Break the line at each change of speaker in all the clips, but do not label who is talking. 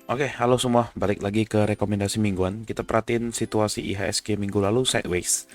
Oke, halo semua. Balik lagi ke rekomendasi mingguan. Kita perhatiin situasi IHSG minggu lalu sideways.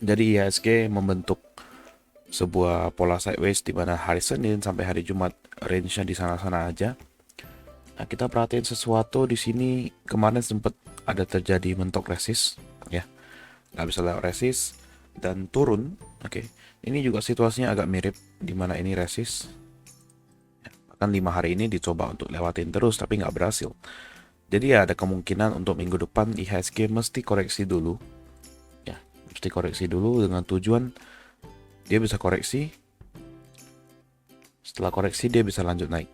Jadi IHSG membentuk sebuah pola sideways di mana hari Senin sampai hari Jumat range-nya di sana-sana aja. Nah, kita perhatiin sesuatu di sini kemarin sempat ada terjadi mentok resist, ya. Nggak bisa lewat resist dan turun. Oke, ini juga situasinya agak mirip di mana ini resist. Bahkan 5 hari ini dicoba untuk lewatin terus tapi nggak berhasil. Jadi ya ada kemungkinan untuk minggu depan IHSG mesti koreksi dulu, ya, mesti koreksi dulu dengan tujuan dia bisa koreksi, setelah koreksi dia bisa lanjut naik.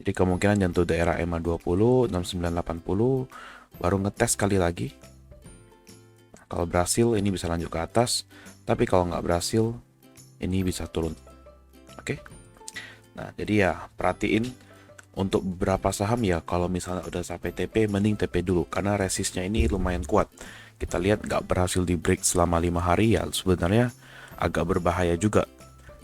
Jadi kemungkinan jatuh daerah EMA 20, 6980, baru ngetes sekali lagi. Nah, kalau berhasil ini bisa lanjut ke atas, tapi kalau nggak berhasil ini bisa turun. Oke. Nah, jadi ya perhatiin untuk beberapa saham ya kalau misalnya udah sampai TP mending TP dulu karena resistnya ini lumayan kuat. Kita lihat nggak berhasil di break selama 5 hari ya sebenarnya agak berbahaya juga.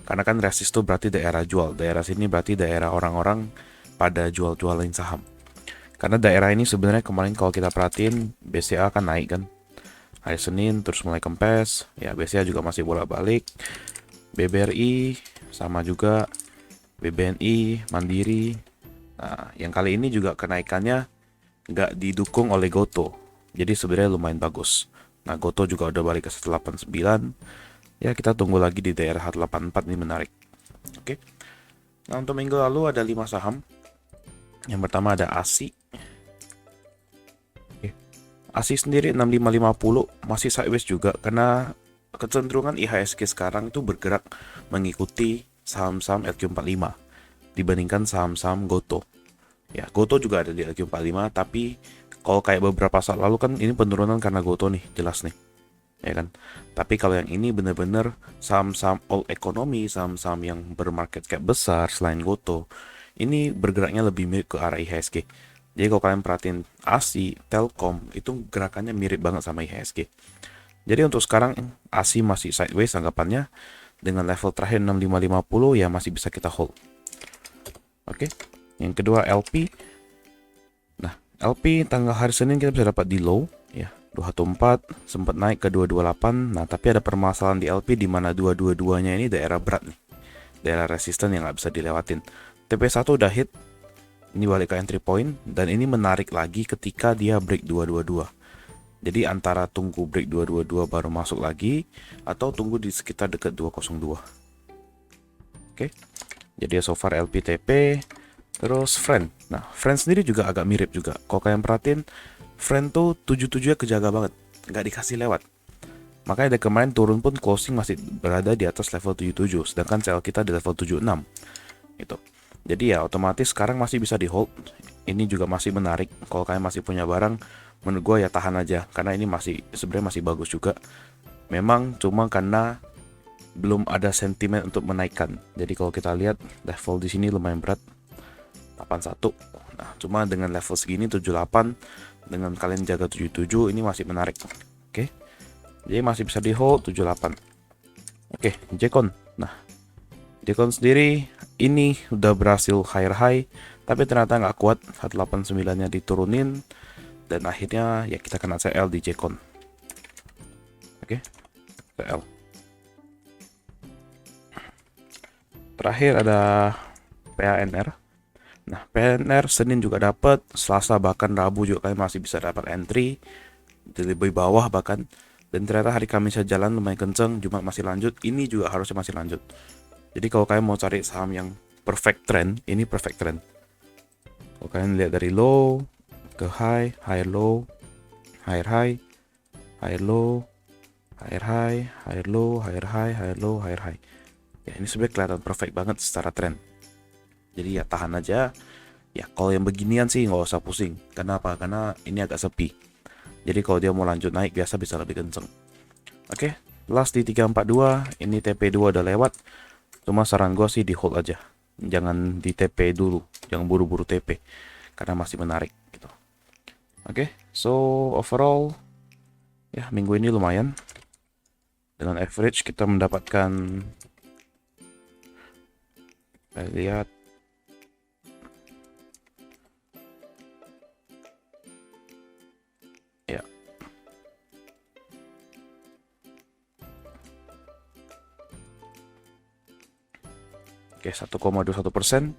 Karena kan resist itu berarti daerah jual, daerah sini berarti daerah orang-orang pada jual-jualin saham. Karena daerah ini sebenarnya kemarin kalau kita perhatiin BCA kan naik kan. Hari Senin terus mulai kempes, ya BCA juga masih bolak-balik. BBRI sama juga, BBNI, Mandiri. Nah, yang kali ini juga kenaikannya nggak didukung oleh Goto. Jadi sebenarnya lumayan bagus. Nah, Goto juga udah balik ke 189. Ya, kita tunggu lagi di daerah 184 ini menarik. Oke. Nah, untuk minggu lalu ada 5 saham. Yang pertama ada ASI. Oke. ASI sendiri 6550 masih sideways juga karena kecenderungan IHSG sekarang itu bergerak mengikuti saham-saham LQ45 dibandingkan saham-saham Goto. Ya, Goto juga ada di LQ45, tapi kalau kayak beberapa saat lalu kan ini penurunan karena Goto nih, jelas nih. Ya kan? Tapi kalau yang ini bener-bener saham-saham all economy, saham-saham yang bermarket cap besar selain Goto, ini bergeraknya lebih mirip ke arah IHSG. Jadi kalau kalian perhatiin ASI, Telkom, itu gerakannya mirip banget sama IHSG. Jadi untuk sekarang ASI masih sideways anggapannya, dengan level terakhir 6550 ya masih bisa kita hold. Oke. Yang kedua LP. Nah, LP tanggal hari Senin kita bisa dapat di low ya, 214 sempat naik ke 228. Nah, tapi ada permasalahan di LP di mana 222-nya ini daerah berat nih. Daerah resisten yang nggak bisa dilewatin. TP1 udah hit. Ini balik ke entry point dan ini menarik lagi ketika dia break 222. Jadi antara tunggu break 222 baru masuk lagi atau tunggu di sekitar dekat 202. Oke. Jadi so far LPTP. Terus Friend. Nah, Friend sendiri juga agak mirip juga. Kalau kalian perhatiin, Friend tuh 77 nya kejaga banget. Nggak dikasih lewat. Makanya dari kemarin turun pun closing masih berada di atas level 77. Sedangkan sell kita di level 76. Gitu. Jadi ya otomatis sekarang masih bisa di hold. Ini juga masih menarik. Kalau kalian masih punya barang, menurut gue ya tahan aja. Karena ini masih sebenarnya masih bagus juga. Memang cuma karena belum ada sentimen untuk menaikkan. Jadi kalau kita lihat level di sini lumayan berat. 81. Nah, cuma dengan level segini 78 dengan kalian jaga 77 ini masih menarik. Oke. Jadi masih bisa di hold 78. Oke, Jekon. Nah, Jekon sendiri ini udah berhasil higher high tapi ternyata nggak kuat, 189-nya diturunin dan akhirnya ya kita kena CL di Jekon. Oke. CL. Terakhir ada PANR. Nah, PNR Senin juga dapat, Selasa bahkan Rabu juga kalian masih bisa dapat entry di lebih bawah bahkan. Dan ternyata hari Kamisnya jalan lumayan kenceng, Jumat masih lanjut, ini juga harusnya masih lanjut. Jadi kalau kalian mau cari saham yang perfect trend, ini perfect trend. Kalau kalian lihat dari low ke high, higher low, higher high, higher low, higher high, higher low, higher high, higher low, higher high. Ya ini sebenarnya kelihatan perfect banget secara trend. Jadi ya tahan aja. Ya kalau yang beginian sih nggak usah pusing. Kenapa? Karena ini agak sepi. Jadi kalau dia mau lanjut naik biasa bisa lebih kenceng. Oke, last di 342. Ini TP2 udah lewat. Cuma saran gue sih di hold aja. Jangan di TP dulu. Jangan buru-buru TP. Karena masih menarik gitu. Oke, so overall ya minggu ini lumayan. Dengan average kita mendapatkan, lihat, Oke, 1,21%.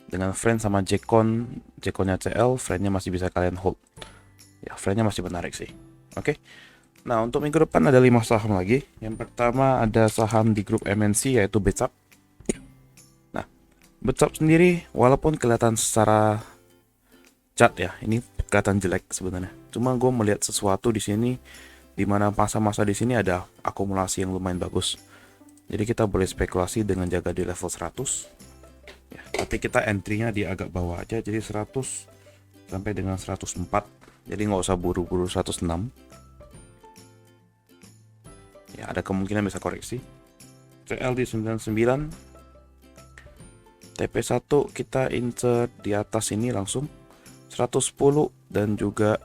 Dengan friend sama J-Con-nya CL, friendnya masih bisa kalian hold. Ya, friendnya masih menarik sih. Oke. Nah, untuk minggu depan ada 5 saham lagi. Yang pertama ada saham di grup MNC yaitu Betsap. Nah, Betsap sendiri walaupun kelihatan secara chart ya, ini kelihatan jelek sebenarnya. Cuma gue melihat sesuatu di sini, di mana masa-masa di sini ada akumulasi yang lumayan bagus. Jadi kita boleh spekulasi dengan jaga di level 100. Ya, tapi kita entry-nya di agak bawah aja, jadi 100 sampai dengan 104. Jadi nggak usah buru-buru 106. Ya, ada kemungkinan bisa koreksi. CL di 99. TP1 kita insert di atas ini langsung 110 dan juga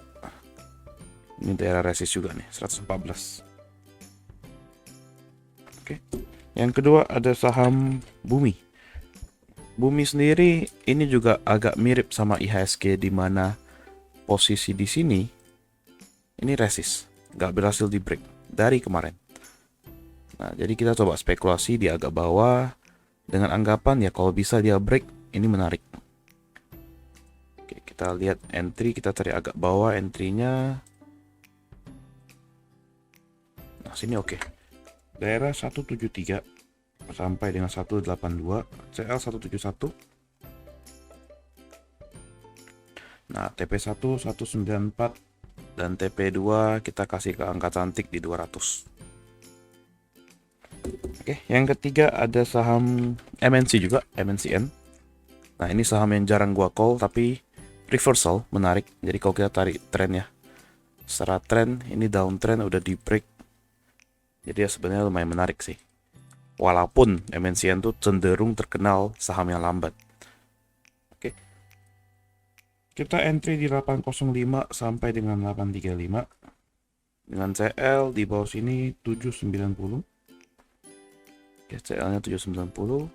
ini daerah resist juga nih 114. Oke. Yang kedua ada saham Bumi. Bumi sendiri ini juga agak mirip sama IHSG di mana posisi di sini ini resist, nggak berhasil di break dari kemarin. Nah, jadi kita coba spekulasi di agak bawah dengan anggapan ya kalau bisa dia break ini menarik. Oke, kita lihat entry, kita cari agak bawah entry-nya. Nah, sini oke. Daerah 173 sampai dengan 182, CL 171. Nah, TP1 194 dan TP2 kita kasih ke angka cantik di 200. Oke, yang ketiga ada saham MNC juga, MNCN. Nah, ini saham yang jarang gua call tapi reversal menarik. Jadi kalau kita tarik trennya, secara tren ini downtrend udah di break. Jadi ya sebenarnya lumayan menarik sih. Walaupun MNCN tuh cenderung terkenal saham yang lambat. Oke. Kita entry di 805 sampai dengan 835. Dengan CL di bawah sini 790. Oke, CL-nya 790.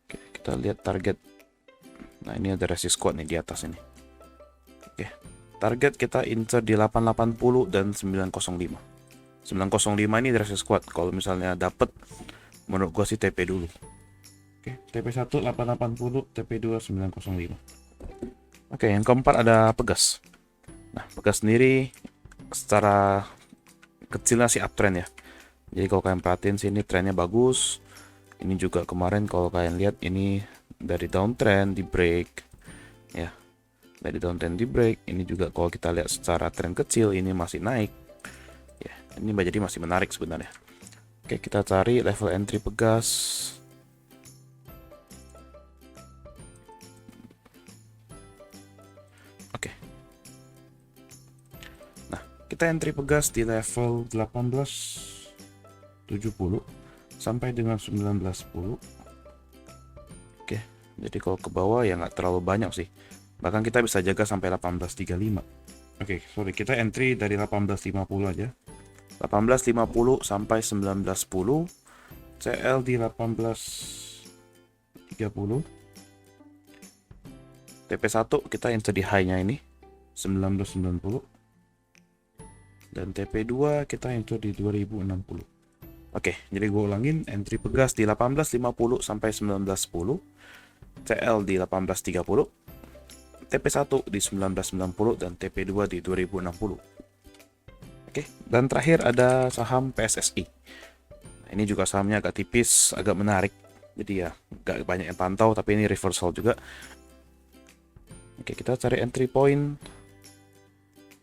Oke, kita lihat target. Nah, ini ada resist kuat nih di atas ini. Oke. Target kita insert di 880 dan 905. 905 ini resist kuat. Kalau misalnya dapet, menurut gua sih TP dulu. Oke, TP1 880, TP2 905. Oke, yang keempat ada Pegas. Nah, Pegas sendiri secara kecilnya sih uptrend ya. Jadi kalau kalian perhatiin sini trennya bagus. Ini juga kemarin kalau kalian lihat ini dari downtrend di break ya. Dari downtrend di break, ini juga kalau kita lihat secara tren kecil ini masih naik. Ya, ini jadi masih menarik sebenarnya. Oke, kita cari level entry Pegas. Oke. Nah, kita entry Pegas di level 1870 sampai dengan 1910. Oke, jadi kalau ke bawah ya nggak terlalu banyak sih. Bahkan kita bisa jaga sampai 1835. Oke, sorry, kita entry dari 1850 aja. 1850 sampai 1910. CL di 1830. TP1 kita enter di high-nya ini 1990. Dan TP2 kita enter di 2060. Oke, jadi gue ulangin, entry Pegas di 1850 sampai 1910. CL di 1830. TP1 di 1990 dan TP2 di 2060. Oke, dan terakhir ada saham PSSI. Nah, ini juga sahamnya agak tipis, agak menarik. Jadi ya, gak banyak yang pantau, tapi ini reversal juga. Oke, kita cari entry point.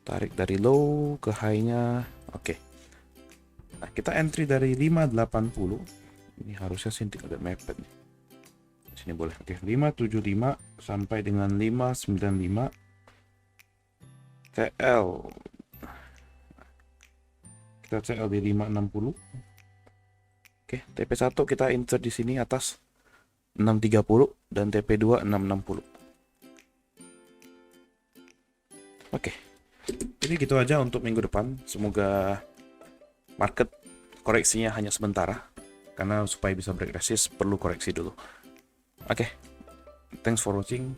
Tarik dari low ke high-nya. Oke. Nah, kita entry dari 580. Ini harusnya sih agak mepet nih. Sini boleh. Oke, 575 sampai dengan 595. CL. Kita CL di 560. Oke, TP1 kita insert di sini atas 630 dan TP2 660. Oke. Jadi gitu aja untuk minggu depan. Semoga market koreksinya hanya sementara. Karena supaya bisa break resist perlu koreksi dulu. Oke, thanks for watching.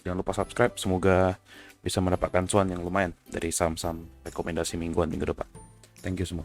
Jangan lupa subscribe. Semoga bisa mendapatkan cuan yang lumayan dari saham-saham rekomendasi mingguan minggu depan. Thank you semua.